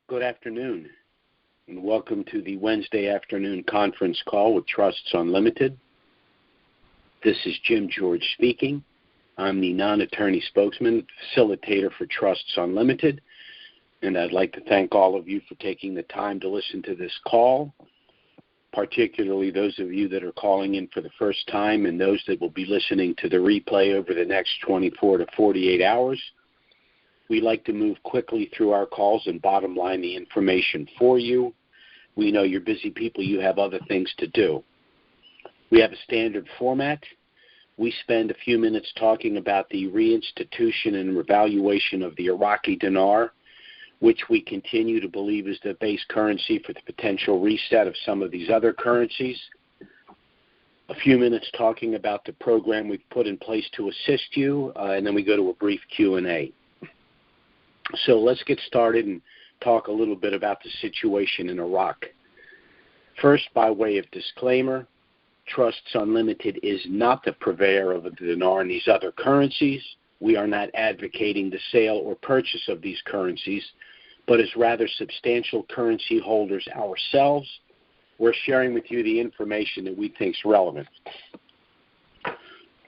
Good afternoon, and welcome to the Wednesday afternoon conference call with Trusts Unlimited. This is Jim George speaking. I'm the non-attorney spokesman, facilitator for Trusts Unlimited, and I'd like to thank all of you for taking the time to listen to this call, particularly those of you that are calling in for the first time and those that will be listening to the replay over the next 24 to 48 hours. We like to move quickly through our calls and bottom line the information for you. We know you're busy people. You have other things to do. We have a standard format. We spend a few minutes talking about the reinstitution and revaluation of the Iraqi Dinar, which we continue to believe is the base currency for the potential reset of some of these other currencies. A few minutes talking about the program we've put in place to assist you, and then we go to a brief Q&A. So let's get started and talk a little bit about the situation in Iraq. First, by way of disclaimer, Trusts Unlimited is not the purveyor of the dinar and these other currencies. We are not advocating the sale or purchase of these currencies, but as rather substantial currency holders ourselves, we're sharing with you the information that we think is relevant.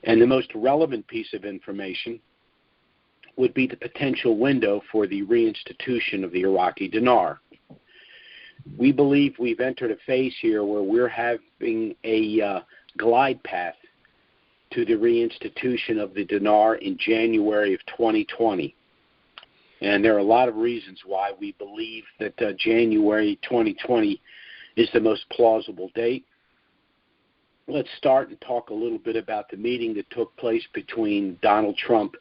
And the most relevant piece of information would be the potential window for the reinstitution of the Iraqi dinar. We believe we've entered a phase here where we're having a glide path to the reinstitution of the dinar in January of 2020. And there are a lot of reasons why we believe that January 2020 is the most plausible date. Let's start and talk a little bit about the meeting that took place between Donald Trump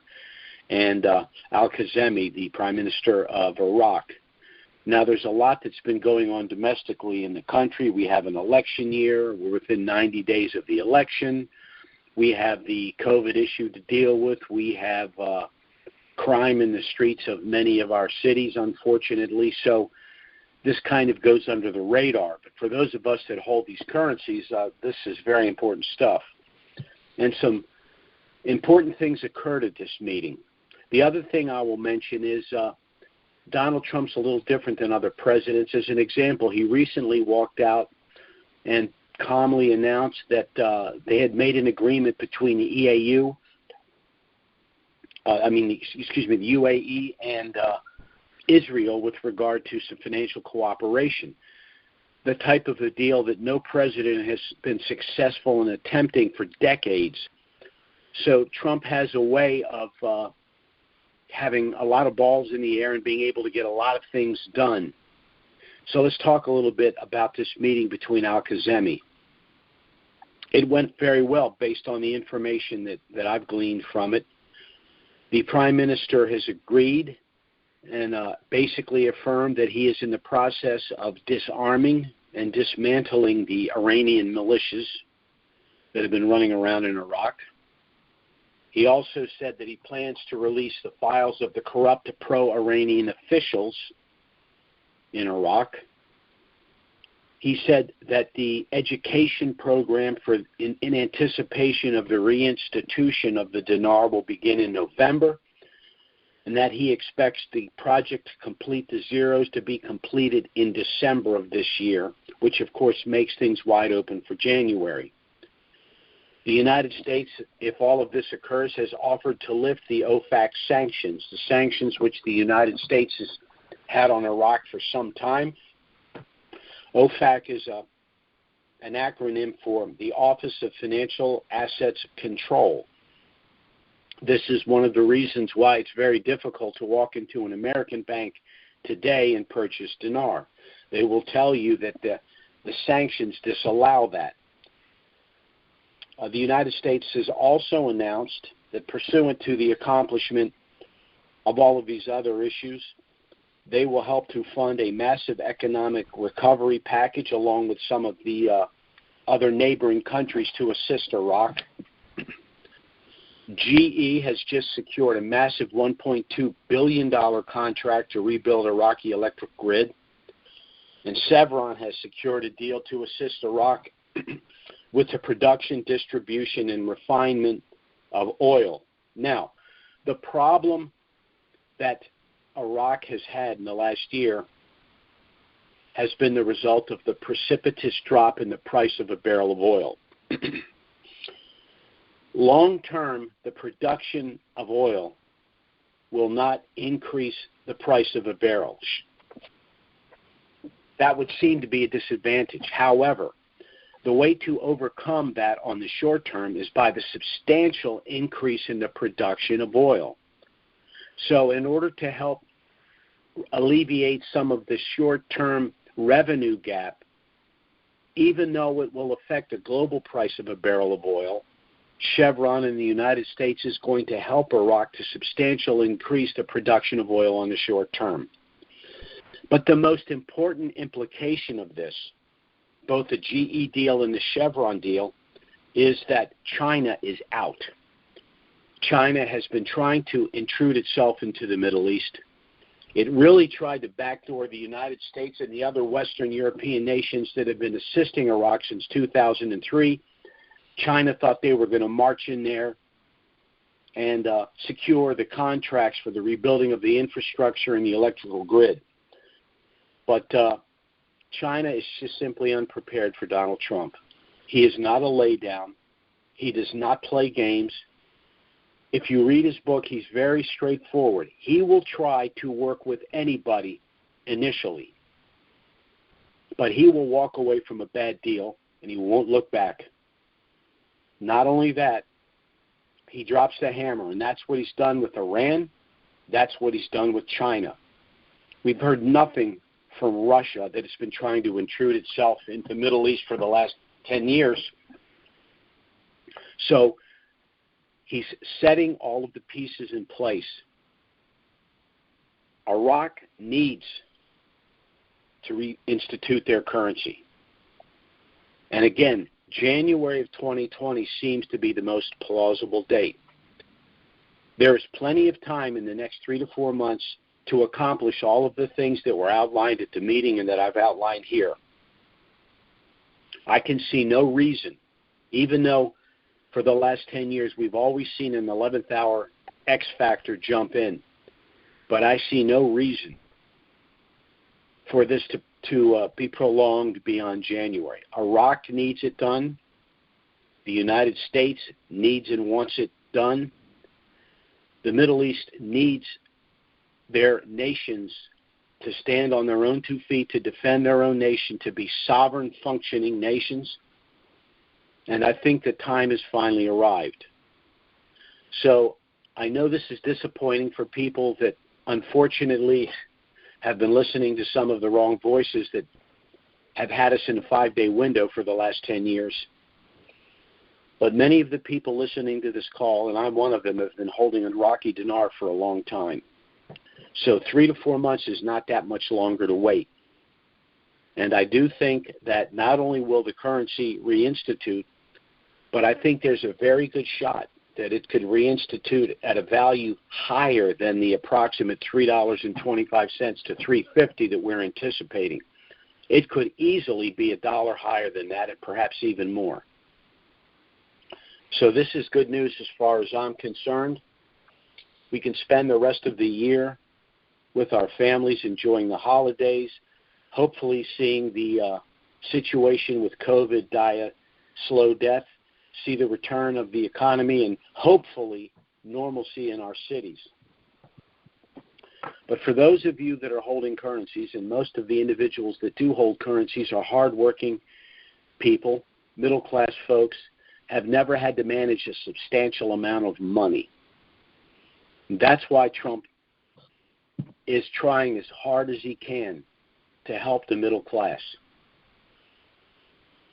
and al-Kazemi, the Prime Minister of Iraq. Now, there's a lot that's been going on domestically in the country. We have an election year. We're within 90 days of the election. We have the COVID issue to deal with. We have crime in the streets of many of our cities, unfortunately. So this kind of goes under the radar. But for those of us that hold these currencies, this is very important stuff. And some important things occurred at this meeting. The other thing I will mention is Donald Trump's a little different than other presidents. As an example, he recently walked out and calmly announced that they had made an agreement between the the UAE and Israel with regard to some financial cooperation. The type of a deal that no president has been successful in attempting for decades. So Trump has a way of having a lot of balls in the air and being able to get a lot of things done. So let's talk a little bit about this meeting between al-Kazemi. It went very well based on the information that I've gleaned from it. The Prime Minister has agreed and basically affirmed that he is in the process of disarming and dismantling the Iranian militias that have been running around in Iraq. He also said that he plans to release the files of the corrupt pro-Iranian officials in Iraq. He said that the education program in anticipation of the reinstitution of the dinar will begin in November, and that he expects the project to complete the zeros to be completed in December of this year, which of course makes things wide open for January. The United States, if all of this occurs, has offered to lift the OFAC sanctions, the sanctions which the United States has had on Iraq for some time. OFAC is an acronym for the Office of Financial Assets Control. This is one of the reasons why it's very difficult to walk into an American bank today and purchase dinar. They will tell you that the sanctions disallow that. The United States has also announced that pursuant to the accomplishment of all of these other issues, they will help to fund a massive economic recovery package along with some of the other neighboring countries to assist Iraq. GE has just secured a massive $1.2 billion contract to rebuild Iraqi electric grid. And Chevron has secured a deal to assist Iraq with the production, distribution, and refinement of oil. Now, the problem that Iraq has had in the last year has been the result of the precipitous drop in the price of a barrel of oil. Long term, the production of oil will not increase the price of a barrel. That would seem to be a disadvantage. However, the way to overcome that on the short term is by the substantial increase in the production of oil. So in order to help alleviate some of the short-term revenue gap, even though it will affect the global price of a barrel of oil, Chevron in the United States is going to help Iraq to substantially increase the production of oil on the short term. But the most important implication of this, both the GE deal and the Chevron deal, is that China is out. China has been trying to intrude itself into the Middle East. It really tried to backdoor the United States and the other Western European nations that have been assisting Iraq since 2003. China thought they were going to march in there and secure the contracts for the rebuilding of the infrastructure and the electrical grid. But China is just simply unprepared for Donald Trump. He is not a laydown. He does not play games. If you read his book, he's very straightforward. He will try to work with anybody initially, but he will walk away from a bad deal, and he won't look back. Not only that, he drops the hammer, and that's what he's done with Iran. That's what he's done with China. We've heard nothing from Russia that has been trying to intrude itself into the Middle East for the last 10 years. So he's setting all of the pieces in place. Iraq needs to reinstitute their currency. And again, January of 2020 seems to be the most plausible date. There is plenty of time in the next 3 to 4 months to accomplish all of the things that were outlined at the meeting and that I've outlined here. I can see no reason, even though for the last 10 years we've always seen an 11th hour X factor jump in, but I see no reason for this to be prolonged beyond January. Iraq needs it done. The United States needs and wants it done. The Middle East needs their nations to stand on their own 2 feet, to defend their own nation, to be sovereign, functioning nations. And I think the time has finally arrived. So I know this is disappointing for people that unfortunately have been listening to some of the wrong voices that have had us in a 5-day window for the last 10 years. But many of the people listening to this call, and I'm one of them, have been holding an Iraqi Dinar for a long time. So 3 to 4 months is not that much longer to wait. And I do think that not only will the currency reinstitute, but I think there's a very good shot that it could reinstitute at a value higher than the approximate $3.25 to $3.50 that we're anticipating. It could easily be $1 higher than that, and perhaps even more. So this is good news as far as I'm concerned. We can spend the rest of the year with our families enjoying the holidays, hopefully seeing the situation with COVID die a slow death, see the return of the economy, and hopefully normalcy in our cities. But for those of you that are holding currencies, and most of the individuals that do hold currencies are hardworking people, middle-class folks, have never had to manage a substantial amount of money. And that's why Trump is trying as hard as he can to help the middle class.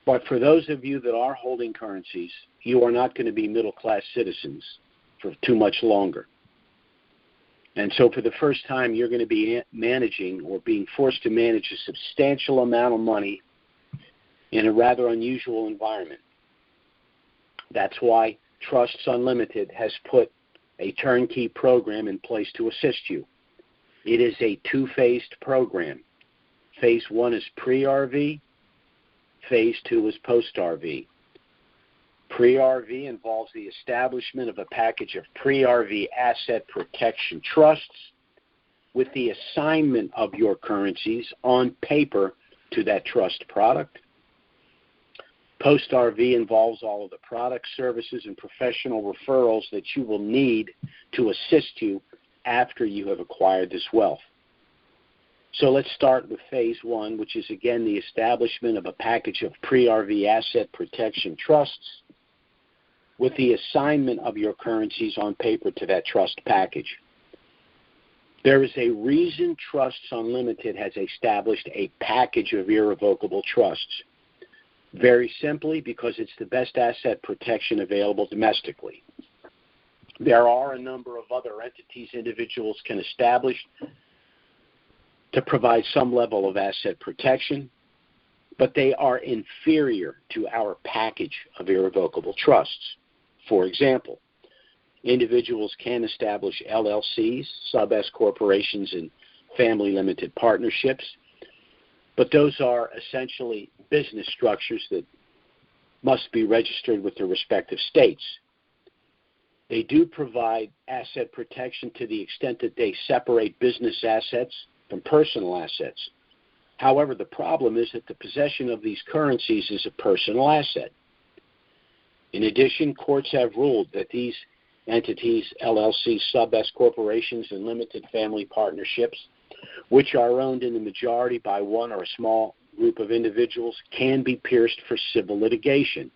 But for those of you that are holding currencies, you are not going to be middle-class citizens for too much longer. And so for the first time, you're going to be managing or being forced to manage a substantial amount of money in a rather unusual environment. That's why Trusts Unlimited has put a turnkey program in place to assist you. It is a 2-phased program. Phase 1 is pre-RV. Phase 2 is post-RV. Pre-RV involves the establishment of a package of pre-RV asset protection trusts with the assignment of your currencies on paper to that trust product. Post-RV involves all of the products, services, and professional referrals that you will need to assist you after you have acquired this wealth. So let's start with phase one, which is, again, the establishment of a package of pre-RV asset protection trusts with the assignment of your currencies on paper to that trust package. There is a reason Trusts Unlimited has established a package of irrevocable trusts. Very simply, because it's the best asset protection available domestically. There are a number of other entities individuals can establish to provide some level of asset protection, but they are inferior to our package of irrevocable trusts. For example, individuals can establish LLCs, sub-S corporations, and family limited partnerships, but those are essentially business structures that must be registered with their respective states. They do provide asset protection to the extent that they separate business assets from personal assets. However, the problem is that the possession of these currencies is a personal asset. In addition, courts have ruled that these entities, LLCs, sub-S corporations, and limited family partnerships, which are owned in the majority by one or a small group of individuals, can be pierced for civil litigation.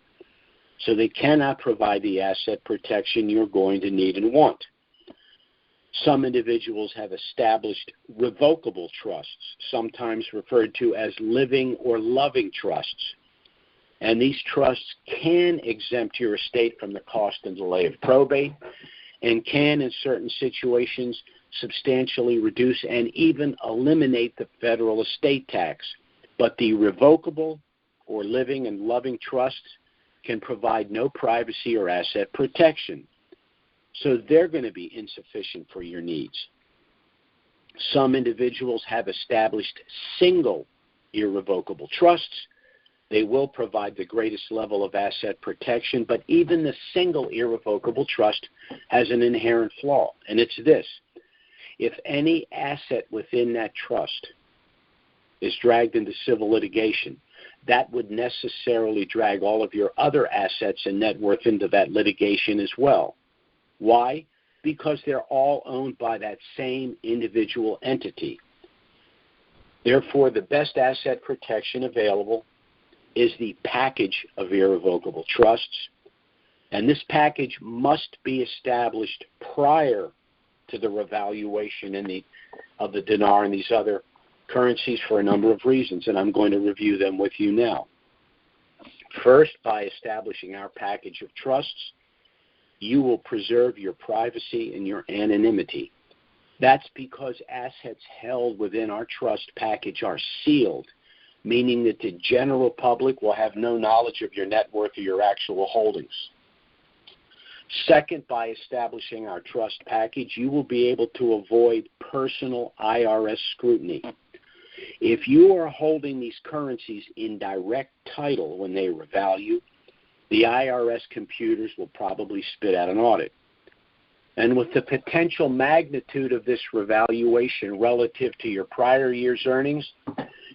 So they cannot provide the asset protection you're going to need and want. Some individuals have established revocable trusts, sometimes referred to as living or loving trusts. And these trusts can exempt your estate from the cost and delay of probate, and can, in certain situations, substantially reduce and even eliminate the federal estate tax. But the revocable or living and loving trusts can provide no privacy or asset protection. So they're going to be insufficient for your needs. Some individuals have established single irrevocable trusts. They will provide the greatest level of asset protection, but even the single irrevocable trust has an inherent flaw, and it's this. If any asset within that trust is dragged into civil litigation, that would necessarily drag all of your other assets and net worth into that litigation as well. Why? Because they're all owned by that same individual entity. Therefore, the best asset protection available is the package of irrevocable trusts, and this package must be established prior to the revaluation of the dinar and these other currencies for a number of reasons, and I'm going to review them with you now. First, by establishing our package of trusts, you will preserve your privacy and your anonymity. That's because assets held within our trust package are sealed, meaning that the general public will have no knowledge of your net worth or your actual holdings. Second, by establishing our trust package, you will be able to avoid personal IRS scrutiny. If you are holding these currencies in direct title when they revalue, the IRS computers will probably spit out an audit. And with the potential magnitude of this revaluation relative to your prior year's earnings,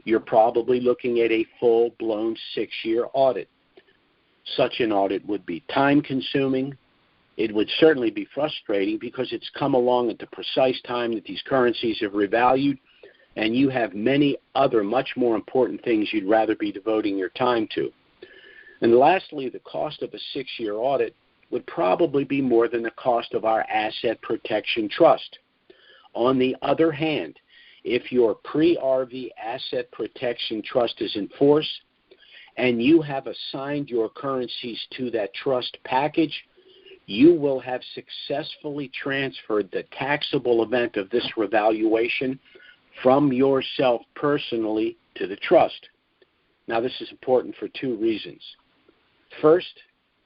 you're probably looking at a full-blown 6-year audit. Such an audit would be time-consuming. It would certainly be frustrating because it's come along at the precise time that these currencies have revalued, and you have many other much more important things you'd rather be devoting your time to. And lastly, the cost of a 6-year audit would probably be more than the cost of our asset protection trust. On the other hand, if your pre-RV asset protection trust is in force and you have assigned your currencies to that trust package, you will have successfully transferred the taxable event of this revaluation from yourself personally to the trust. Now, this is important for 2 reasons. First,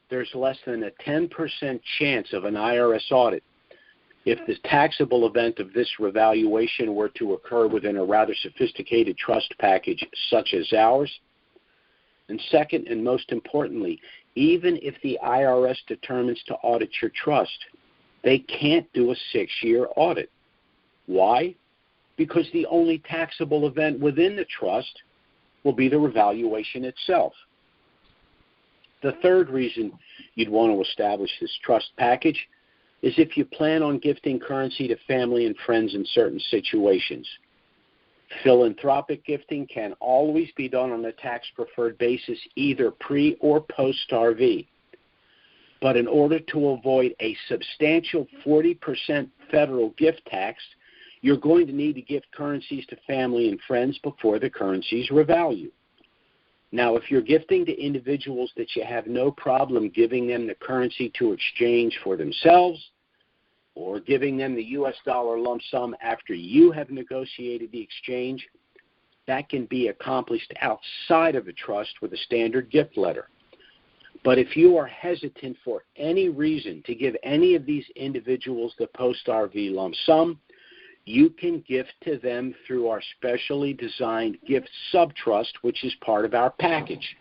there's less than a 10% chance of an IRS audit if the taxable event of this revaluation were to occur within a rather sophisticated trust package such as ours. And second, and most importantly, even if the IRS determines to audit your trust, they can't do a 6-year audit. Why? Because the only taxable event within the trust will be the revaluation itself. The third reason you'd want to establish this trust package is if you plan on gifting currency to family and friends in certain situations. Philanthropic gifting can always be done on a tax-preferred basis, either pre- or post-RV. But in order to avoid a substantial 40% federal gift tax, you're going to need to gift currencies to family and friends before the currencies revalue. Now, if you're gifting to individuals that you have no problem giving them the currency to exchange for themselves, or giving them the U.S. dollar lump sum after you have negotiated the exchange, that can be accomplished outside of a trust with a standard gift letter. But if you are hesitant for any reason to give any of these individuals the post-RV lump sum, you can gift to them through our specially designed gift subtrust, which is part of our package.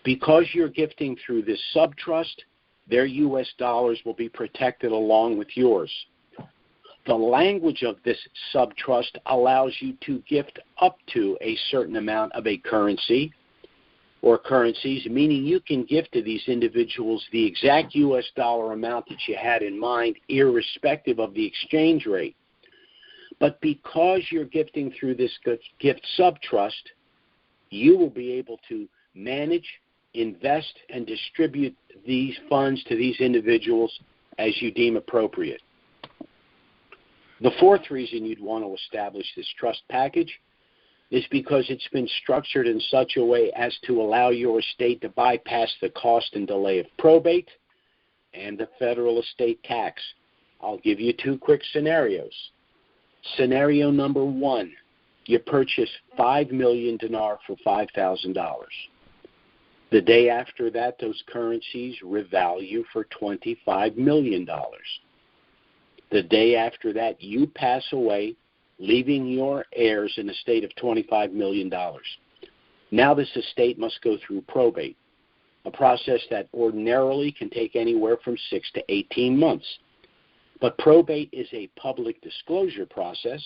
Because you're gifting through this subtrust, their U.S. dollars will be protected along with yours. The language of this subtrust allows you to gift up to a certain amount of a currency or currencies, meaning you can gift to these individuals the exact U.S. dollar amount that you had in mind, irrespective of the exchange rate. But because you're gifting through this gift subtrust, you will be able to manage, invest, and distribute these funds to these individuals as you deem appropriate. The fourth reason you'd want to establish this trust package is because it's been structured in such a way as to allow your estate to bypass the cost and delay of probate and the federal estate tax. I'll give you two quick scenarios. Scenario number one, you purchase 5 million dinar for $5,000. The day after that, those currencies revalue for $25 million. The day after that, you pass away, leaving your heirs an estate of $25 million. Now this estate must go through probate, a process that ordinarily can take anywhere from 6 to 18 months. But probate is a public disclosure process,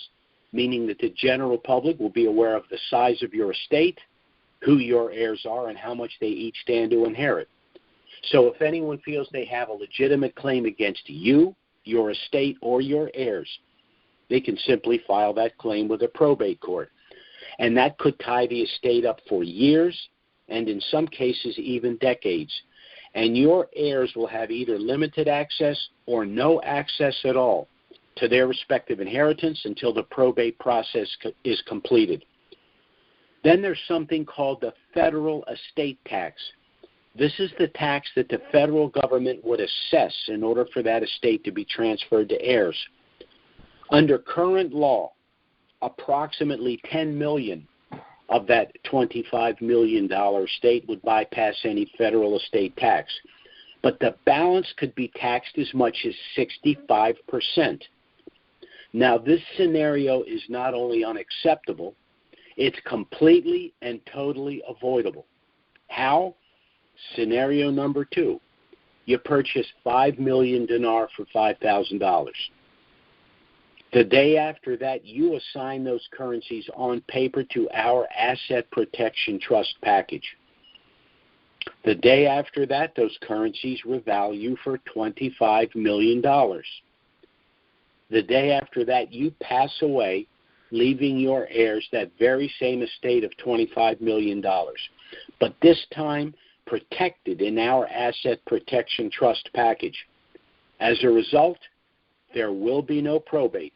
meaning that the general public will be aware of the size of your estate, who your heirs are, and how much they each stand to inherit. So if anyone feels they have a legitimate claim against you, your estate, or your heirs, they can simply file that claim with a probate court. And that could tie the estate up for years, and in some cases even decades. And your heirs will have either limited access or no access at all to their respective inheritance until the probate process is completed. Then there's something called the federal estate tax. This is the tax that the federal government would assess in order for that estate to be transferred to heirs. Under current law, approximately $10 million of that $25 million estate would bypass any federal estate tax. But the balance could be taxed as much as 65%. Now, this scenario is not only unacceptable, it's completely and totally avoidable. How? Scenario number two. You purchase 5 million dinar for $5,000. The day after that, you assign those currencies on paper to our asset protection trust package. The day after that, those currencies revalue for $25 million. The day after that, you pass away, leaving your heirs that very same estate of $25 million, but this time protected in our asset protection trust package. As a result, there will be no probate.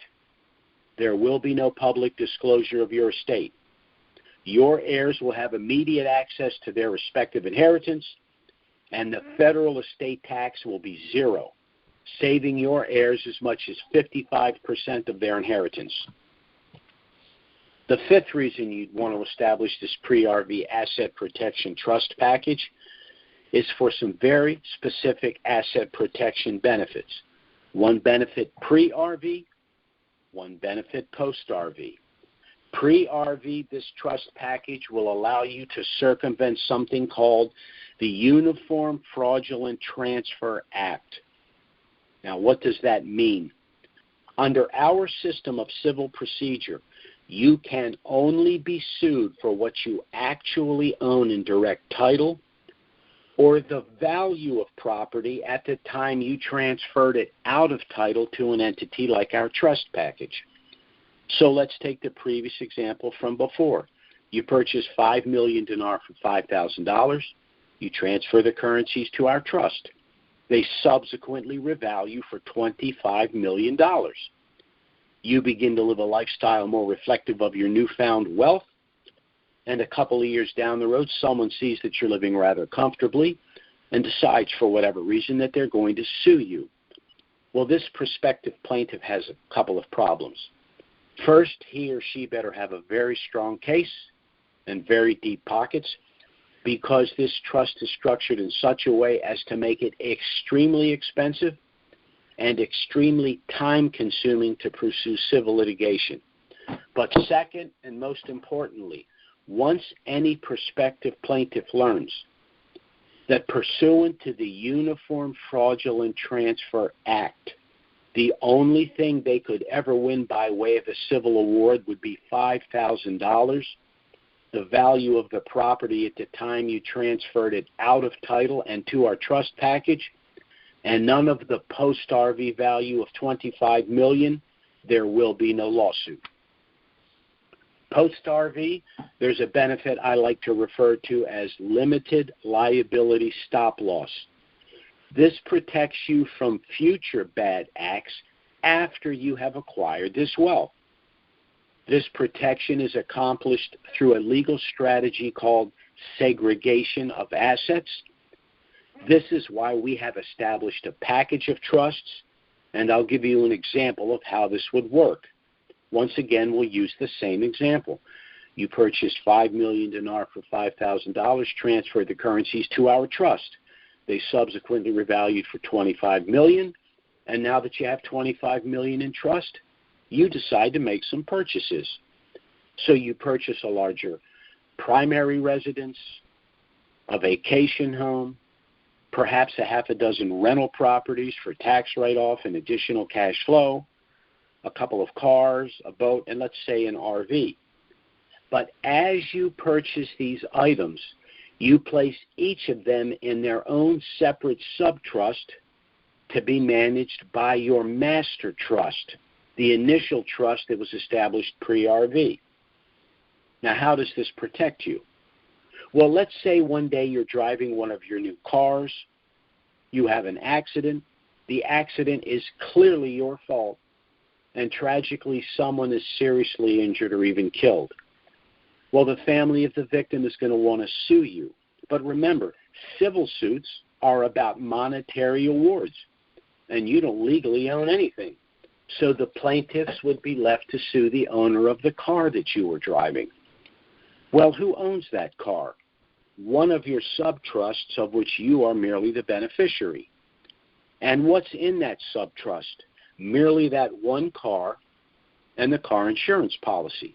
There will be no public disclosure of your estate. Your heirs will have immediate access to their respective inheritance, and the federal estate tax will be zero, saving your heirs as much as 55% of their inheritance. The fifth reason you'd want to establish this pre-RV asset protection trust package is for some very specific asset protection benefits. One benefit pre-RV, one benefit post-RV. Pre-RV, this trust package will allow you to circumvent something called the Uniform Fraudulent Transfer Act. Now, what does that mean? Under our system of civil procedure, You can only be sued for what you actually own in direct title or the value of property at the time you transferred it out of title to an entity like our trust package. So let's take the previous example from before. You purchase 5 million dinar for $5,000. You transfer the currencies to our trust. They subsequently revalue for $25 million. You begin to live a lifestyle more reflective of your newfound wealth, and a couple of years down the road, someone sees that you're living rather comfortably and decides for whatever reason that they're going to sue you. Well, this prospective plaintiff has a couple of problems. First, he or she better have a very strong case and very deep pockets, because this trust is structured in such a way as to make it extremely expensive and extremely time-consuming to pursue civil litigation. But second, and most importantly, once any prospective plaintiff learns that pursuant to the Uniform Fraudulent Transfer Act, the only thing they could ever win by way of a civil award would be $5,000, the value of the property at the time you transferred it out of title and to our trust package, and none of the post-RV value of $25 million, there will be no lawsuit. Post-RV, there's a benefit I like to refer to as limited liability stop loss. This protects you from future bad acts after you have acquired this wealth. This protection is accomplished through a legal strategy called segregation of assets. This is why we have established a package of trusts, and I'll give you an example of how this would work. Once again, we'll use the same example. You purchased 5 million dinar for $5,000, transferred the currencies to our trust. They subsequently revalued for $25 million, and now that you have $25 million in trust, you decide to make some purchases. So you purchase a larger primary residence, a vacation home, perhaps a half a dozen rental properties for tax write-off and additional cash flow, a couple of cars, a boat, and let's say an RV. But as you purchase these items, you place each of them in their own separate subtrust to be managed by your master trust, the initial trust that was established pre-RV. Now, how does this protect you? Well, let's say one day you're driving one of your new cars, you have an accident, the accident is clearly your fault, and tragically someone is seriously injured or even killed. Well, the family of the victim is going to want to sue you. But remember, civil suits are about monetary awards, and you don't legally own anything. So the plaintiffs would be left to sue the owner of the car that you were driving. Well, who owns that car? One of your subtrusts of which you are merely the beneficiary. And what's in that subtrust? Merely that one car and the car insurance policy.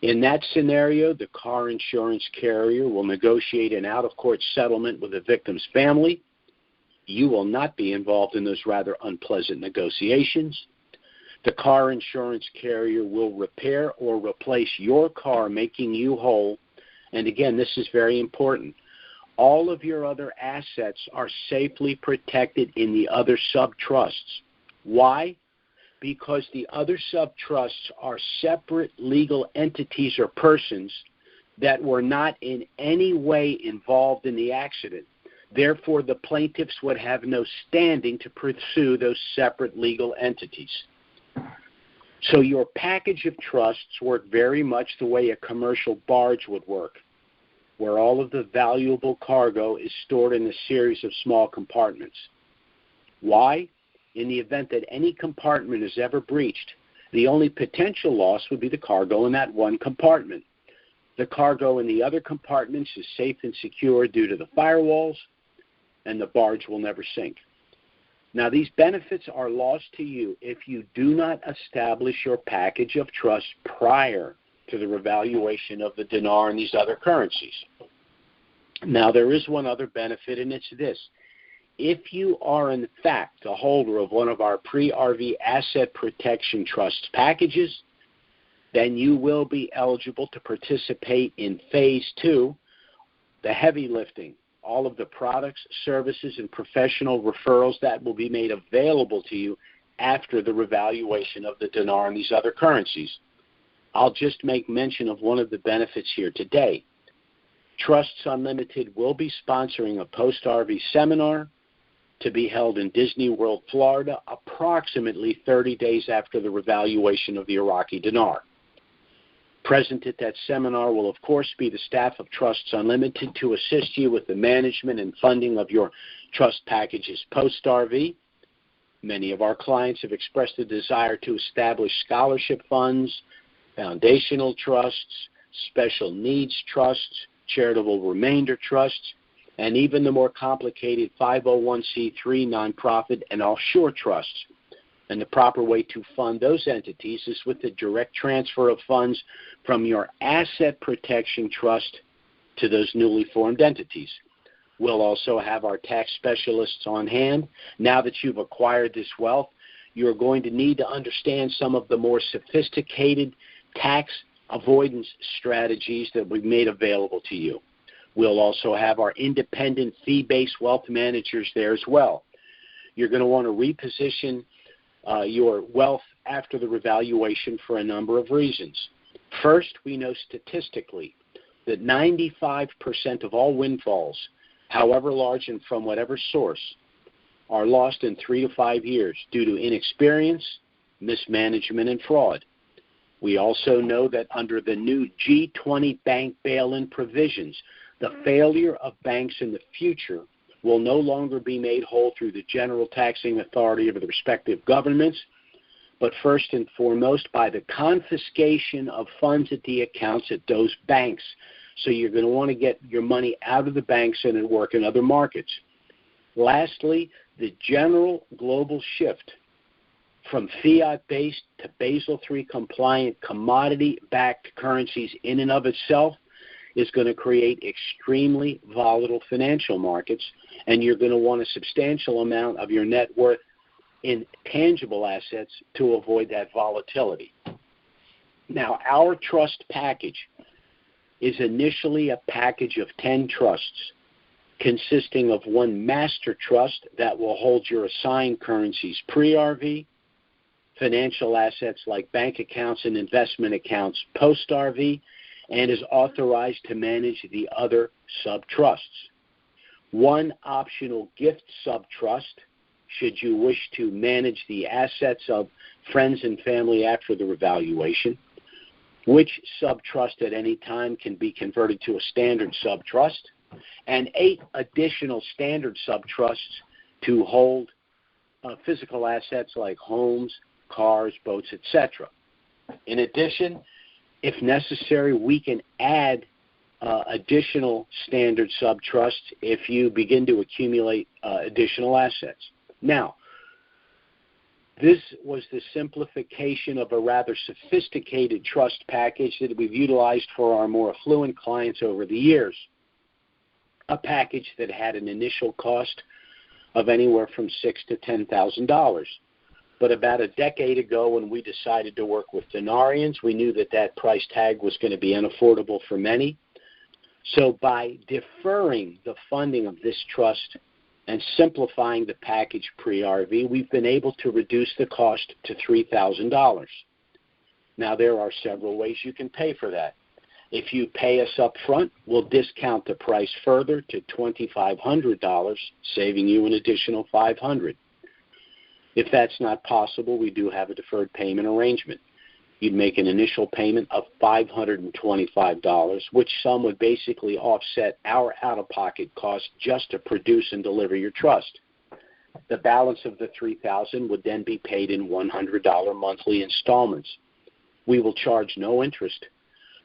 In that scenario, the car insurance carrier will negotiate an out-of-court settlement with the victim's family. You will not be involved in those rather unpleasant negotiations. The car insurance carrier will repair or replace your car, making you whole. And again, this is very important. All of your other assets are safely protected in the other subtrusts. Why? Because the other subtrusts are separate legal entities or persons that were not in any way involved in the accident. Therefore, the plaintiffs would have no standing to pursue those separate legal entities. So your package of trusts work very much the way a commercial barge would work, where all of the valuable cargo is stored in a series of small compartments. Why? In the event that any compartment is ever breached, the only potential loss would be the cargo in that one compartment. The cargo in the other compartments is safe and secure due to the firewalls, and the barge will never sink. Now, these benefits are lost to you if you do not establish your package of trust prior to the revaluation of the dinar and these other currencies. Now, there is one other benefit, and it's this. If you are, in fact, a holder of one of our pre-RV asset protection trust packages, then you will be eligible to participate in Phase 2, the heavy lifting, all of the products, services, and professional referrals that will be made available to you after the revaluation of the dinar and these other currencies. I'll just make mention of one of the benefits here today. Trusts Unlimited will be sponsoring a post-RV seminar to be held in Disney World, Florida, approximately 30 days after the revaluation of the Iraqi Dinar. Present at that seminar will, of course, be the staff of Trusts Unlimited to assist you with the management and funding of your trust packages post-RV. Many of our clients have expressed a desire to establish scholarship funds, foundational trusts, special needs trusts, charitable remainder trusts, and even the more complicated 501c3 nonprofit and offshore trusts. And the proper way to fund those entities is with the direct transfer of funds from your asset protection trust to those newly formed entities. We'll also have our tax specialists on hand. Now that you've acquired this wealth, you're going to need to understand some of the more sophisticated tax avoidance strategies that we've made available to you. We'll also have our independent fee-based wealth managers there as well. You're going to want to reposition your wealth after the revaluation for a number of reasons. First, we know statistically that 95% of all windfalls, however large and from whatever source, are lost in 3 to 5 years due to inexperience, mismanagement, and fraud. We also know that under the new G20 bank bail-in provisions, the failure of banks in the future will no longer be made whole through the general taxing authority of the respective governments, but first and foremost by the confiscation of funds at the accounts at those banks. So you're going to want to get your money out of the banks and work in other markets. Lastly, the general global shift from fiat-based to Basel III compliant commodity-backed currencies in and of itself is going to create extremely volatile financial markets, and you're going to want a substantial amount of your net worth in tangible assets to avoid that volatility. Now, our trust package is initially a package of 10 trusts consisting of one master trust that will hold your assigned currencies pre-RV, financial assets like bank accounts and investment accounts post-RV, and is authorized to manage the other sub-trusts. One optional gift sub-trust, should you wish to manage the assets of friends and family after the revaluation, which sub-trust at any time can be converted to a standard sub-trust, and 8 additional standard sub-trusts to hold physical assets like homes, cars, boats, etc. In addition, if necessary, we can add additional standard sub-trusts if you begin to accumulate additional assets. Now, this was the simplification of a rather sophisticated trust package that we've utilized for our more affluent clients over the years. A package that had an initial cost of anywhere from $6,000 to $10,000. But about a decade ago, when we decided to work with dinarians, we knew that that price tag was going to be unaffordable for many. So by deferring the funding of this trust and simplifying the package pre-RV, we've been able to reduce the cost to $3,000. Now, there are several ways you can pay for that. If you pay us up front, we'll discount the price further to $2,500, saving you an additional $500. If that's not possible, we do have a deferred payment arrangement. You'd make an initial payment of $525, which sum would basically offset our out-of-pocket costs just to produce and deliver your trust. The balance of the $3,000 would then be paid in $100 monthly installments. We will charge no interest.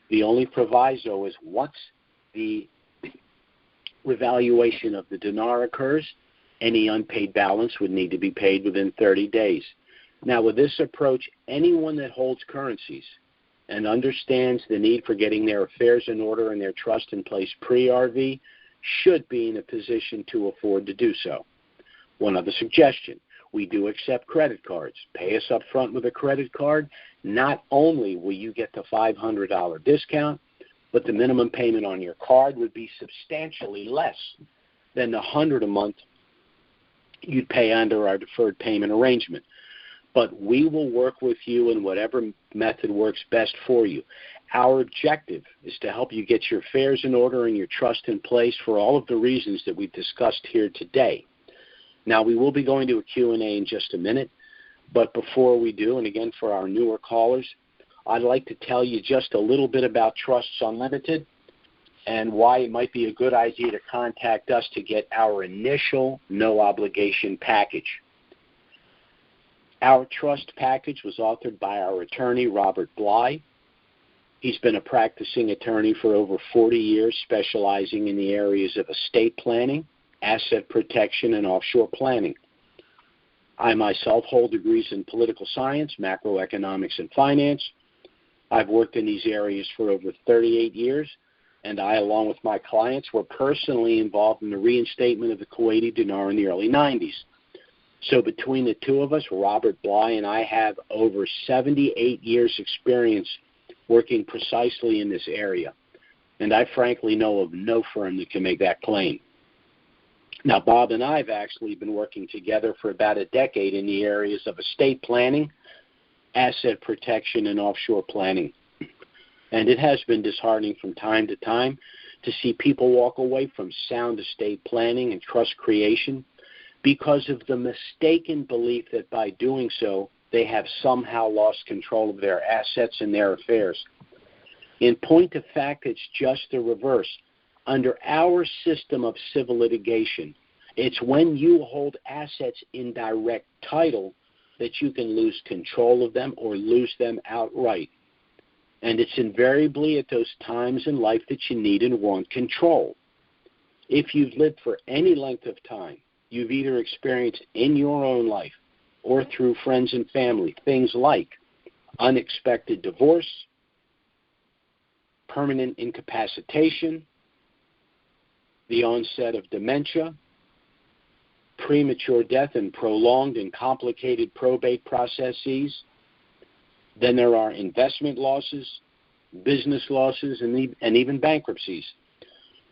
The only proviso is once the revaluation of the dinar occurs, any unpaid balance would need to be paid within 30 days. Now, with this approach, anyone that holds currencies and understands the need for getting their affairs in order and their trust in place pre-RV should be in a position to afford to do so. One other suggestion. We do accept credit cards. Pay us up front with a credit card. Not only will you get the $500 discount, but the minimum payment on your card would be substantially less than the $100 a month you'd pay under our deferred payment arrangement. But we will work with you in whatever method works best for you. Our objective is to help you get your affairs in order and your trust in place for all of the reasons that we've discussed here today. Now, we will be going to a Q&A in just a minute, but before we do, and again for our newer callers, I'd like to tell you just a little bit about Trusts Unlimited and why it might be a good idea to contact us to get our initial no-obligation package. Our trust package was authored by our attorney, Robert Bly. He's been a practicing attorney for over 40 years, specializing in the areas of estate planning, asset protection, and offshore planning. I myself hold degrees in political science, macroeconomics, and finance. I've worked in these areas for over 38 years, and I, along with my clients, were personally involved in the reinstatement of the Kuwaiti dinar in the early 90s. So between the two of us, Robert Bly and I have over 78 years' experience working precisely in this area. And I frankly know of no firm that can make that claim. Now, Bob and I have actually been working together for about a decade in the areas of estate planning, asset protection, and offshore planning. And it has been disheartening from time to time to see people walk away from sound estate planning and trust creation because of the mistaken belief that by doing so, they have somehow lost control of their assets and their affairs. In point of fact, it's just the reverse. Under our system of civil litigation, it's when you hold assets in direct title that you can lose control of them or lose them outright. And it's invariably at those times in life that you need and want control. If you've lived for any length of time, you've either experienced in your own life or through friends and family things like unexpected divorce, permanent incapacitation, the onset of dementia, premature death and prolonged and complicated probate processes. Then there are investment losses, business losses, and even bankruptcies.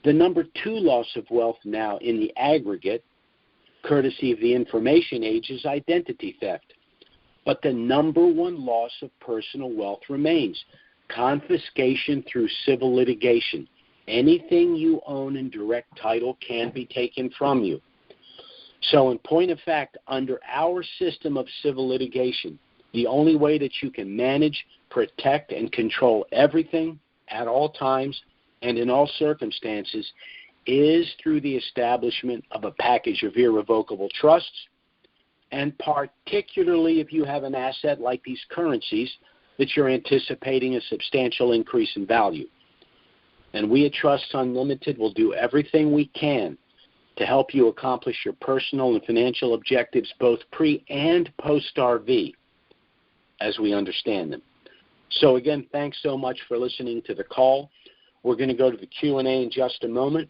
The number 2 loss of wealth now in the aggregate, courtesy of the information age, is identity theft. But the number 1 loss of personal wealth remains confiscation through civil litigation. Anything you own in direct title can be taken from you. So in point of fact, under our system of civil litigation, the only way that you can manage, protect, and control everything at all times and in all circumstances is through the establishment of a package of irrevocable trusts, and particularly if you have an asset like these currencies that you're anticipating a substantial increase in value. And we at Trusts Unlimited will do everything we can to help you accomplish your personal and financial objectives both pre and post-RV as we understand them. So again, thanks so much for listening to the call. We're going to go to the Q&A in just a moment.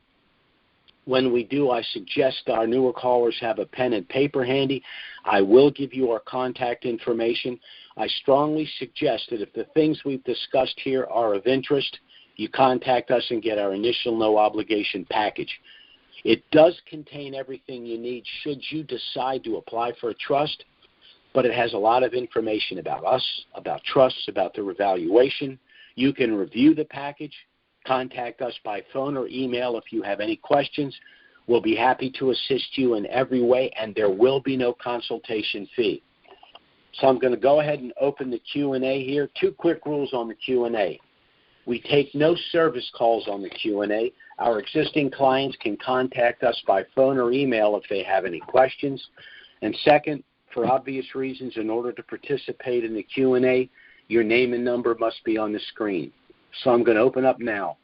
When we do, I suggest our newer callers have a pen and paper handy. I will give you our contact information. I strongly suggest that if the things we've discussed here are of interest, you contact us and get our initial no-obligation package. It does contain everything you need should you decide to apply for a trust, but it has a lot of information about us, about trusts, about the revaluation. You can review the package. Contact us by phone or email if you have any questions. We'll be happy to assist you in every way, and there will be no consultation fee. So I'm going to go ahead and open the Q&A here. 2 quick rules on the Q&A. We take no service calls on the Q&A. Our existing clients can contact us by phone or email if they have any questions. And second, for obvious reasons, in order to participate in the Q&A, your name and number must be on the screen. So I'm going to open up now.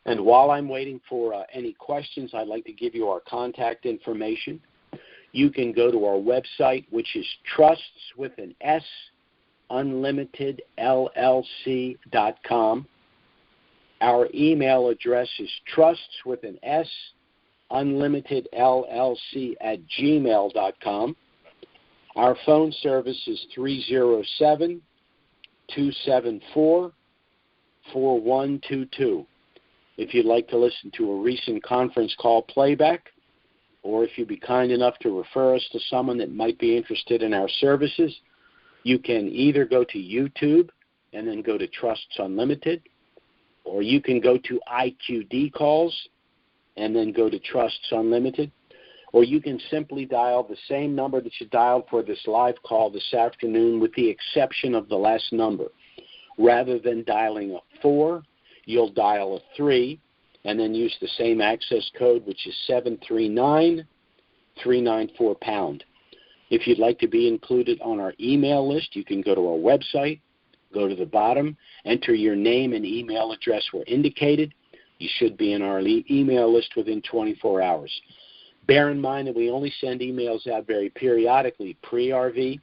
And while I'm waiting for any questions, I'd like to give you our contact information. You can go to our website, which is trustswithAnS.unlimitedllc.com. Our email address is trusts unlimitedllc@gmail.com. Our phone service is 307-274-4122. If you'd like to listen to a recent conference call playback, or if you'd be kind enough to refer us to someone that might be interested in our services, you can either go to YouTube and then go to Trusts Unlimited, or you can go to IQD Calls and then go to Trusts Unlimited, or you can simply dial the same number that you dialed for this live call this afternoon with the exception of the last number. Rather than dialing a 4, you'll dial a 3 and then use the same access code, which is 739-394-pound. If you'd like to be included on our email list, you can go to our website, go to the bottom, enter your name and email address where indicated. You should be in our email list within 24 hours. Bear in mind that we only send emails out very periodically pre-RV,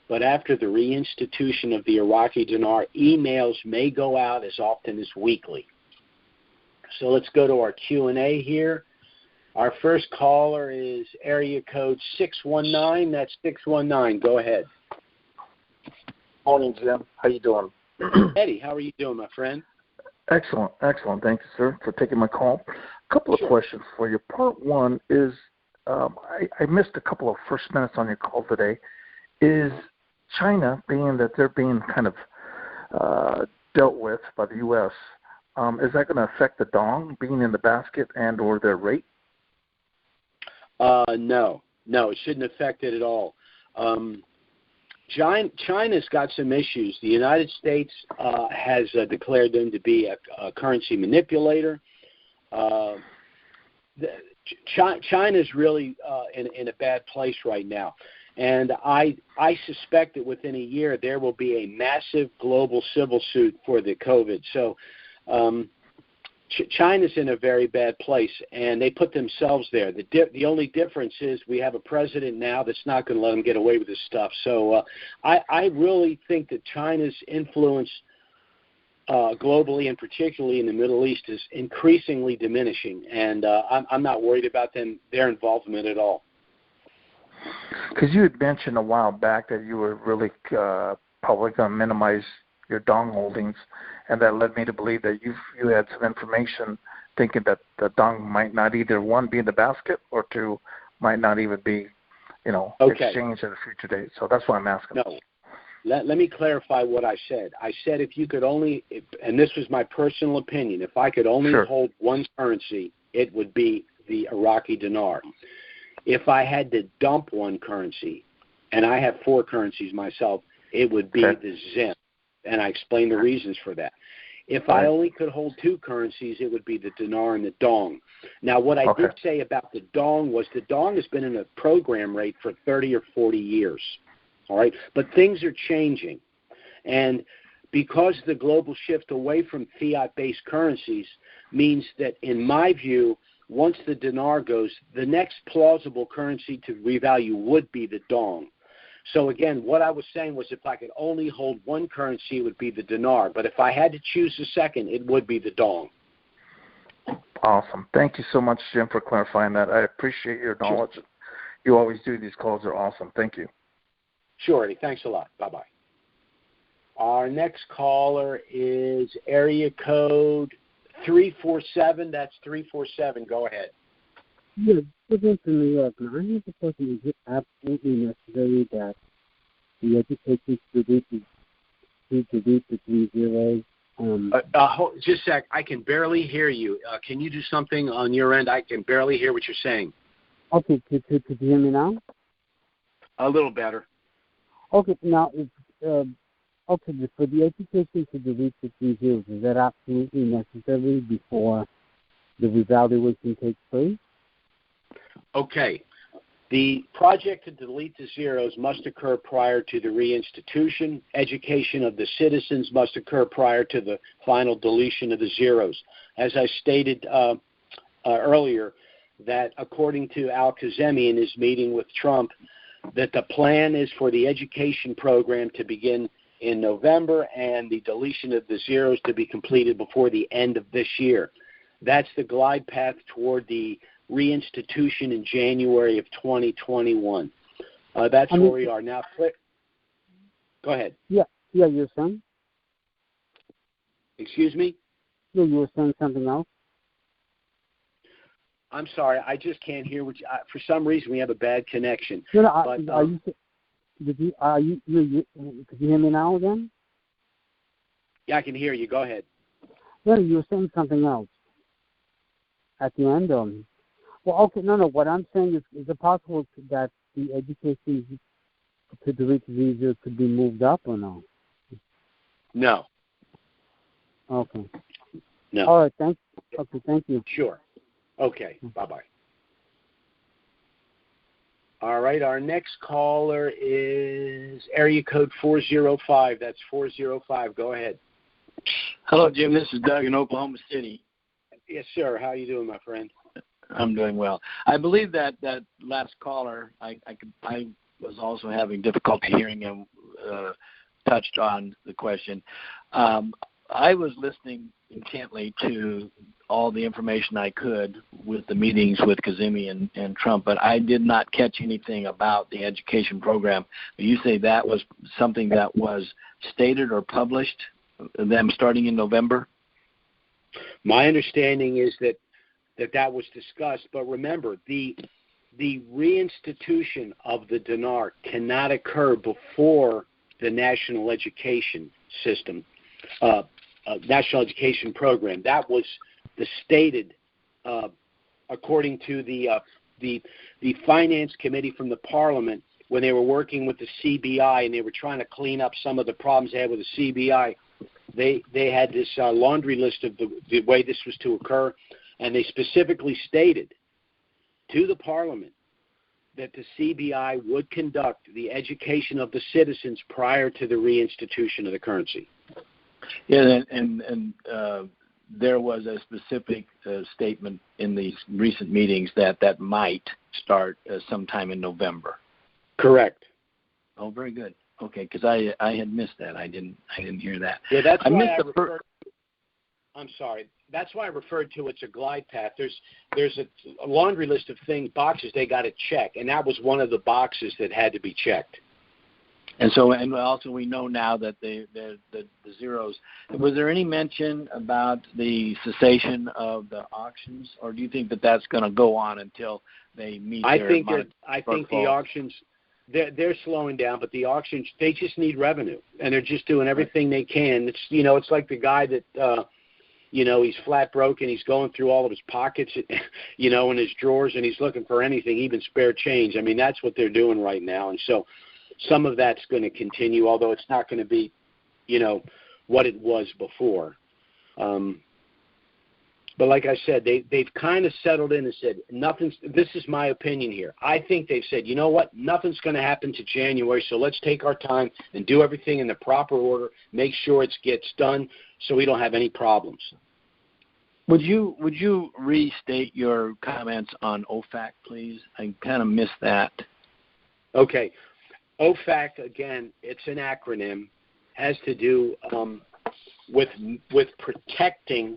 but after the reinstitution of the Iraqi Dinar, emails may go out as often as weekly. So let's go to our Q&A here. Our first caller is area code 619. That's 619. Go ahead. Morning, Jim. How you doing? Eddie, how are you doing, my friend? Excellent. Thank you, sir, for taking my call. A couple of questions for you. Part one is I missed a couple of first minutes on your call today. Is China, being that they're being kind of dealt with by the U.S., is that going to affect the dong being in the basket and or their rate? No, it shouldn't affect it at all. China's got some issues. The United States has declared them to be a currency manipulator. China's really in a bad place right now. And I suspect that within a year there will be a massive global civil suit for the COVID. So China's in a very bad place, and they put themselves there. The only difference is we have a president now that's not going to let them get away with this stuff. So I really think that China's influence globally and particularly in the Middle East is increasingly diminishing, and I'm not worried about their involvement at all. Because you had mentioned a while back that you were really probably going to minimize your dong holdings, and that led me to believe that you had some information thinking that the dong might not either, one, be in the basket, or two, might not even be, exchanged at a future date. So that's why I'm asking. No. Let me clarify what I said. I said if you could only, and this was my personal opinion, if I could only hold one currency, it would be the Iraqi dinar. If I had to dump one currency, and I have 4 currencies myself, it would be the Zim. And I explained the reasons for that. If I only could hold 2 currencies, it would be the dinar and the dong. Now, what I did say about the dong was the dong has been in a program rate for 30 or 40 years. All right, but things are changing. And because the global shift away from fiat-based currencies means that, in my view, once the dinar goes, the next plausible currency to revalue would be the dong. So again, what I was saying was if I could only hold one currency, it would be the dinar. But if I had to choose a second, it would be the dong. Awesome. Thank you so much, Jim, for clarifying that. I appreciate your knowledge. Sure. You always do. These calls are awesome. Thank you. Sure, Eddie. Thanks a lot. Bye-bye. Our next caller is area code 347. That's 347. Go ahead. Yes, looking to New York. Now, I have a question. Is it absolutely necessary that the education students to delete the 3 zeros? Just a sec. I can barely hear you. Can you do something on your end? I can barely hear what you're saying. Okay, could you hear me now? A little better. Okay, now, for the education to delete the 3 zeros, is that absolutely necessary before the revaluation takes place? Okay. The project to delete the zeros must occur prior to the reinstitution. Education of the citizens must occur prior to the final deletion of the zeros. As I stated earlier, that according to Al-Kazemi in his meeting with Trump, that the plan is for the education program to begin in November and the deletion of the zeros to be completed before the end of this year. That's the glide path toward the reinstitution in January of 2021. That's where we are now. Go ahead. Yeah, you're saying? Excuse me? Yeah, you were saying something else? I'm sorry, I just can't hear what for some reason we have a bad connection. No, could you hear me now again? Yeah, I can hear you. Go ahead. No, you were saying something else at the end. Well, okay, no. What I'm saying is it possible that the education to the rich visa could be moved up or no? No. Okay. No. All right. Thank you. Sure. Okay. Bye-bye. All right. Our next caller is area code 405. That's 405. Go ahead. Hello, Jim. This is Doug in Oklahoma City. Yes, sir. How are you doing, my friend? I'm doing well. I believe that last caller, I was also having difficulty hearing him, touched on the question. I was listening intently to all the information I could with the meetings with Kazemi and Trump, but I did not catch anything about the education program. You say that was something that was stated or published, them starting in November? My understanding is that was discussed, but remember, the reinstitution of the dinar cannot occur before the national education system, national education program. That was the stated, according to the finance committee from the parliament when they were working with the CBI and they were trying to clean up some of the problems they had with the CBI. They had this laundry list of the way this was to occur, and they specifically stated to the parliament that the CBI would conduct the education of the citizens prior to the reinstitution of the currency. Yeah, and there was a specific statement in these recent meetings that might start sometime in November. Correct. Oh, very good. Okay, because I had missed that. I didn't hear that. Yeah, that's I why missed I the referred. I'm sorry. That's why I referred to it's a glide path. There's a laundry list of boxes they got to check, and that was one of the boxes that had to be checked. And so, and also we know now that the zeros. Was there any mention about the cessation of the auctions, or do you think that that's going to go on until they meet their I think the auctions. They're slowing down, but the auctions, they just need revenue, and they're just doing everything they can. It's it's like the guy that he's flat broke and he's going through all of his pockets, in his drawers, and he's looking for anything, even spare change. I mean, that's what they're doing right now, and so some of that's going to continue, although it's not going to be, what it was before. But like I said, they've kind of settled in and said, this is my opinion here. I think they've said, you know what, nothing's going to happen to January, so let's take our time and do everything in the proper order, make sure it gets done so we don't have any problems. Would you restate your comments on OFAC, please? I kind of missed that. Okay. OFAC, again, it's an acronym, has to do with protecting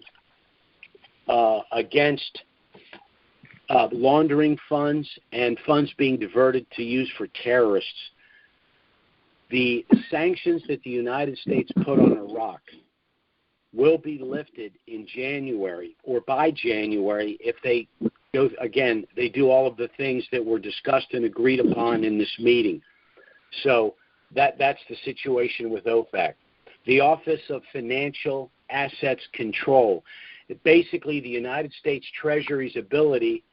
against laundering funds and funds being diverted to use for terrorists. The sanctions that the United States put on Iraq will be lifted in January or by January if they do all of the things that were discussed and agreed upon in this meeting. So that's the situation with OFAC. The Office of Financial Assets Control. Basically, the United States Treasury's ability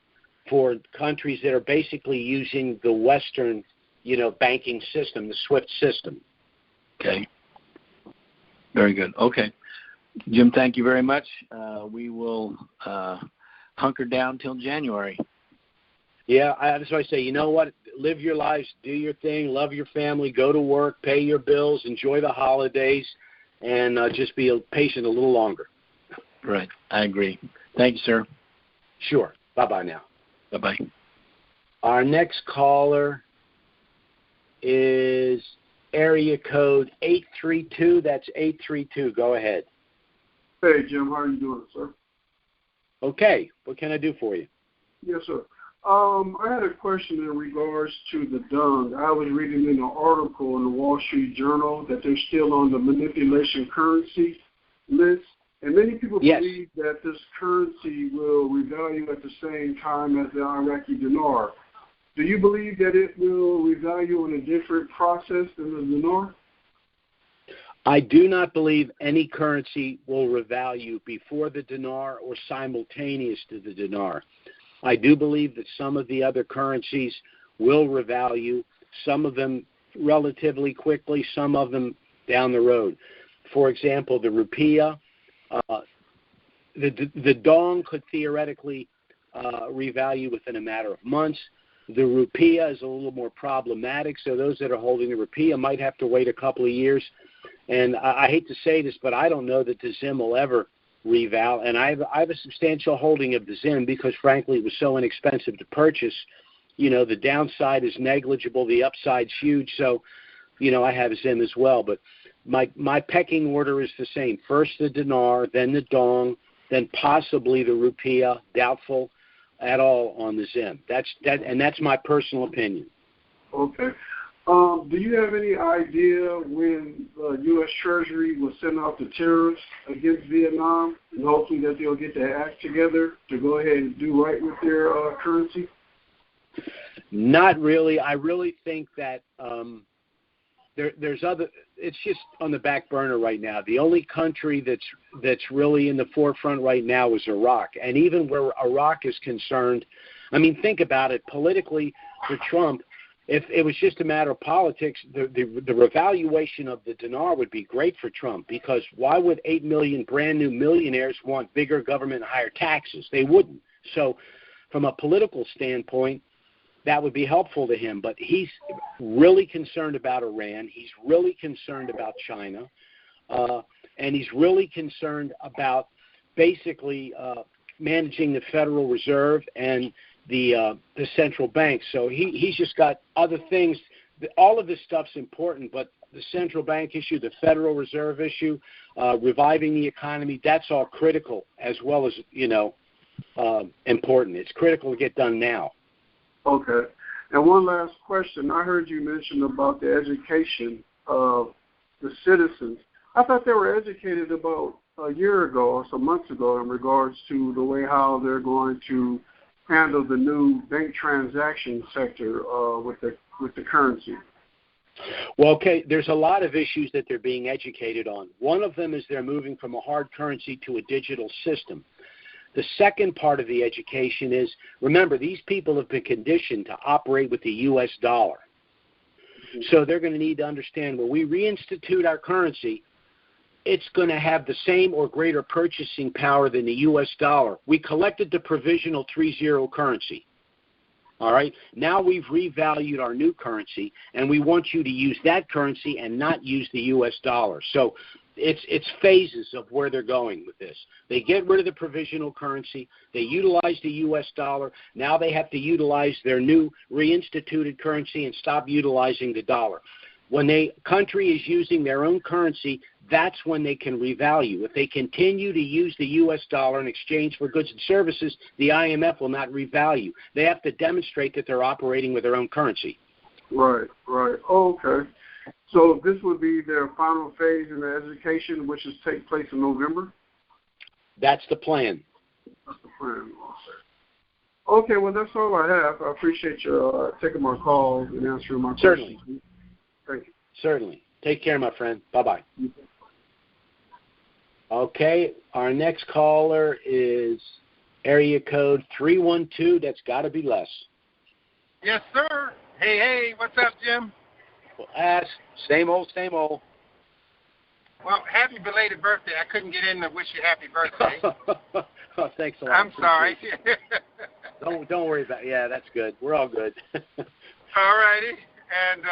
for countries that are basically using the Western, banking system, the SWIFT system. Okay. Very good. Okay. Jim, thank you very much. We will hunker down till January. Yeah, that's why I say, you know what? Live your lives, do your thing, love your family, go to work, pay your bills, enjoy the holidays, and just be patient a little longer. Right. I agree. Thank you, sir. Sure. Bye-bye now. Bye-bye. Our next caller is area code 832. That's 832. Go ahead. Hey, Jim. How are you doing, sir? Okay. What can I do for you? Yes, sir. I had a question in regards to the dung. I was reading in an article in the Wall Street Journal that they're still on the manipulation currency list, and many people believe that this currency will revalue at the same time as the Iraqi dinar. Do you believe that it will revalue in a different process than the dinar? I do not believe any currency will revalue before the dinar or simultaneous to the dinar. I do believe that some of the other currencies will revalue, some of them relatively quickly, some of them down the road. For example, the rupiah, the dong could theoretically revalue within a matter of months. The rupiah is a little more problematic, so those that are holding the rupiah might have to wait a couple of years. And I hate to say this, but I don't know that the ZIM will ever reval, and I have a substantial holding of the ZIM because, frankly, it was so inexpensive to purchase. You know, the downside is negligible, the upside's huge, so, you know, I have ZIM as well. But my pecking order is the same. First the dinar, then the dong, then possibly the rupiah, doubtful at all on the ZIM. That's my personal opinion. Okay. Do you have any idea when the U.S. Treasury will send out the tariffs against Vietnam, and hopefully that they'll get their act together to go ahead and do right with their currency? Not really. I really think that there's other. It's just on the back burner right now. The only country that's really in the forefront right now is Iraq, and even where Iraq is concerned, I mean, think about it politically for Trump. If it was just a matter of politics, the revaluation of the dinar would be great for Trump, because why would 8 million brand new millionaires want bigger government and higher taxes? They wouldn't. So from a political standpoint, that would be helpful to him. But he's really concerned about Iran. He's really concerned about China. And he's really concerned about basically managing the Federal Reserve and the central bank. So he's just got other things. All of this stuff's important, but the central bank issue, the Federal Reserve issue, reviving the economy, that's all critical as well as, you know, important. It's critical to get done now. Okay. And one last question. I heard you mention about the education of the citizens. I thought they were educated about a year ago or some months ago in regards to the way how they're going to handle the new bank transaction sector with the currency. Well, okay, there's a lot of issues that they're being educated on. One of them is they're moving from a hard currency to a digital system. The second part of the education is, remember, these people have been conditioned to operate with the U.S. dollar. So they're going to need to understand when we reinstitute our currency, it's going to have the same or greater purchasing power than the U.S. dollar. We collected the provisional 3-0 currency. All right? Now we've revalued our new currency, and we want you to use that currency and not use the U.S. dollar. So it's phases of where they're going with this. They get rid of the provisional currency. They utilize the U.S. dollar. Now they have to utilize their new reinstituted currency and stop utilizing the dollar. When a country is using their own currency, that's when they can revalue. If they continue to use the U.S. dollar in exchange for goods and services, the IMF will not revalue. They have to demonstrate that they're operating with their own currency. Right. Oh, okay. So this would be their final phase in the education, which is take place in November? That's the plan. That's the plan. Okay, well, that's all I have. I appreciate you taking my call and answering my questions. Certainly. Thank you. Certainly. Take care, my friend. Bye-bye. Okay, our next caller is area code 312. That's got to be Les. Yes, sir. Hey, what's up, Jim? Well, same old. Well, happy belated birthday. I couldn't get in to wish you happy birthday. Oh, thanks a lot. I'm sorry. Don't worry about it. Yeah, that's good. We're all good. All righty. And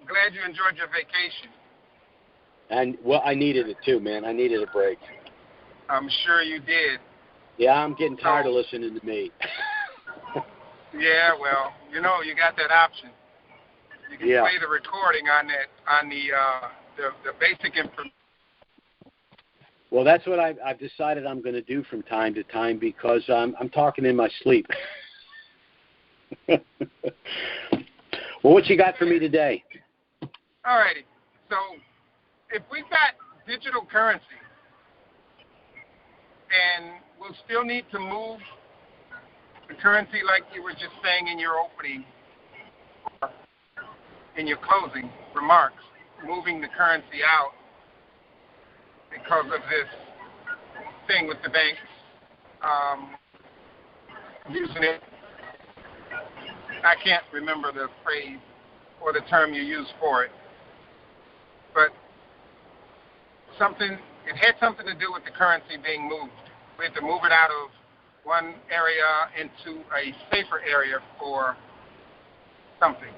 glad you enjoyed your vacation. And, well, I needed it too, man. I needed a break. I'm sure you did. Yeah, I'm getting tired of listening to me. Yeah, well, you know, you got that option. You can play the recording on the basic information. Well, that's what I've decided I'm going to do from time to time, because I'm talking in my sleep. Well, what you got for me today? All righty. So if we've got digital currency and we'll still need to move the currency like you were just saying in your opening, in your closing remarks, moving the currency out because of this thing with the banks using it. I can't remember the phrase or the term you use for it, but it had something to do with the currency being moved. We had to move it out of one area into a safer area for something.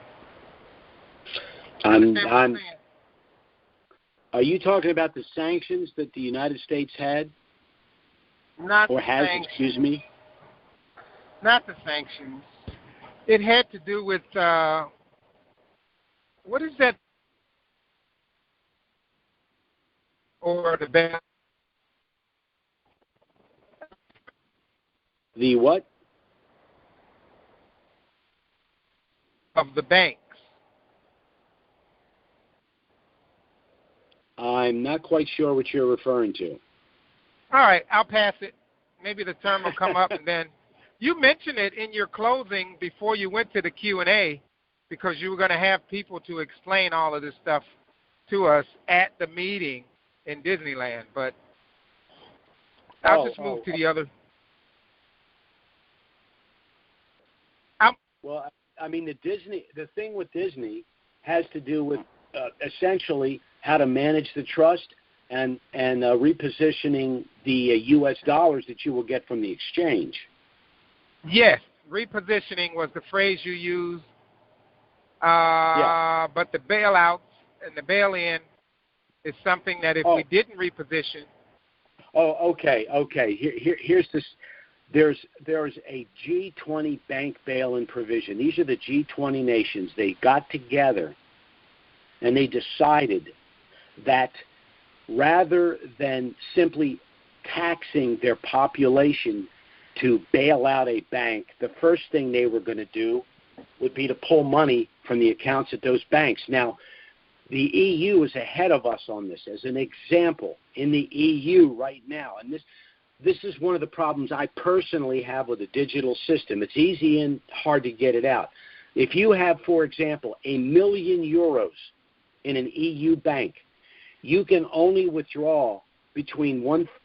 Are you talking about the sanctions that the United States had? Not or has, sanctions. Excuse me? Not the sanctions. It had to do with, what is that? Or the bank. The what? Of the banks. I'm not quite sure what you're referring to. All right, I'll pass it. Maybe the term will come up, and then you mentioned it in your closing before you went to the Q&A, because you were going to have people to explain all of this stuff to us at the meeting in Disneyland. But I'll just move to the other. Well, I mean, the thing with Disney has to do with essentially how to manage the trust and repositioning the U.S. dollars that you will get from the exchange. Yes, repositioning was the phrase you used. Yeah. But the bailouts and the bail-in is something that if we didn't reposition. Oh, okay. Here's this. There's a G20 bank bail-in provision. These are the G20 nations. They got together and they decided that rather than simply taxing their population to bail out a bank, the first thing they were going to do would be to pull money from the accounts at those banks. Now, the EU is ahead of us on this. As an example, in the EU right now, and this is one of the problems I personally have with the digital system. It's easy and hard to get it out. If you have, for example, €1 million in an EU bank, you can only withdraw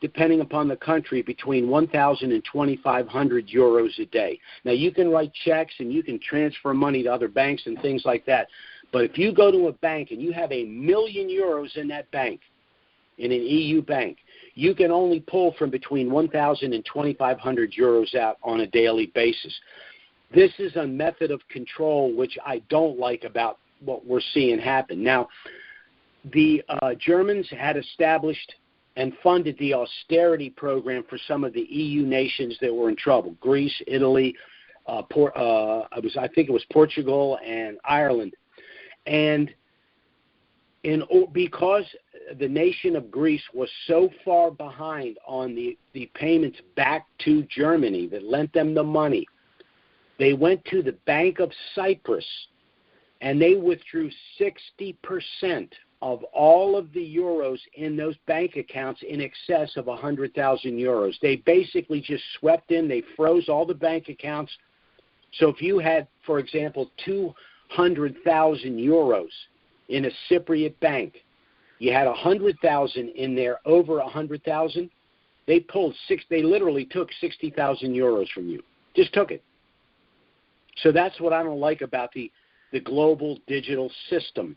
depending upon the country, between 1,000 and 2,500 euros a day. Now, you can write checks and you can transfer money to other banks and things like that. But if you go to a bank and you have €1 million in that bank, in an EU bank, you can only pull from between 1,000 and 2,500 euros out on a daily basis. This is a method of control which I don't like about what we're seeing happen. Now, the Germans had established and funded the austerity program for some of the EU nations that were in trouble: Greece, Italy, I think it was Portugal and Ireland. And because the nation of Greece was so far behind on the payments back to Germany that lent them the money, they went to the Bank of Cyprus and they withdrew 60% of all of the euros in those bank accounts in excess of 100,000 euros. They basically just swept in, they froze all the bank accounts. So if you had, for example, 200,000 euros in a Cypriot bank, you had 100,000 in there, over 100,000, they literally took 60,000 euros from you. Just took it. So that's what I don't like about the global digital system.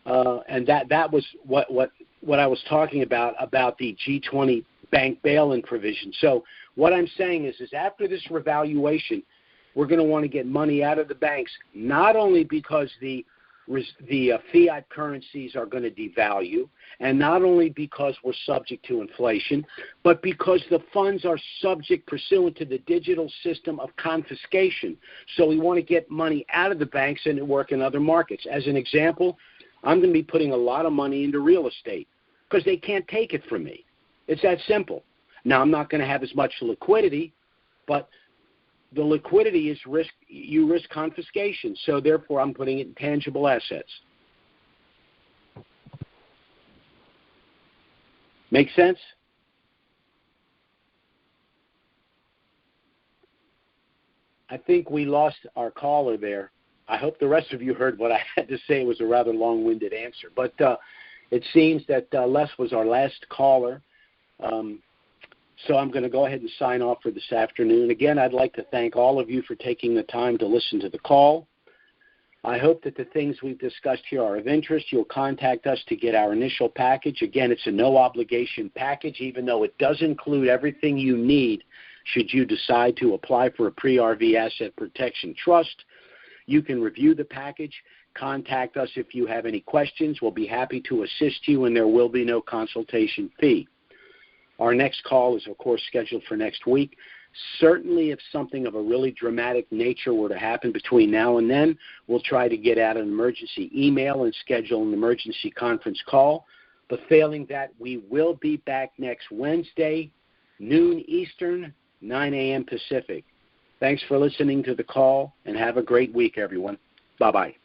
And that was what I was talking about the G20 bank bail-in provision. So what I'm saying is after this revaluation, we're going to want to get money out of the banks, not only because the fiat currencies are going to devalue, and not only because we're subject to inflation, but because the funds are subject pursuant to the digital system of confiscation. So we want to get money out of the banks and work in other markets. As an example, I'm going to be putting a lot of money into real estate because they can't take it from me. It's that simple. Now, I'm not going to have as much liquidity, but the liquidity is risk. You risk confiscation, so therefore I'm putting it in tangible assets. Make sense? I think we lost our caller there. I hope the rest of you heard what I had to say. It was a rather long-winded answer. But it seems that Les was our last caller. So I'm going to go ahead and sign off for this afternoon. Again, I'd like to thank all of you for taking the time to listen to the call. I hope that the things we've discussed here are of interest. You'll contact us to get our initial package. Again, it's a no-obligation package, even though it does include everything you need should you decide to apply for a pre-RV asset protection trust. You can review the package. Contact us if you have any questions. We'll be happy to assist you, and there will be no consultation fee. Our next call is, of course, scheduled for next week. Certainly, if something of a really dramatic nature were to happen between now and then, we'll try to get out an emergency email and schedule an emergency conference call. But failing that, we will be back next Wednesday, noon Eastern, 9 a.m. Pacific. Thanks for listening to the call, and have a great week, everyone. Bye-bye.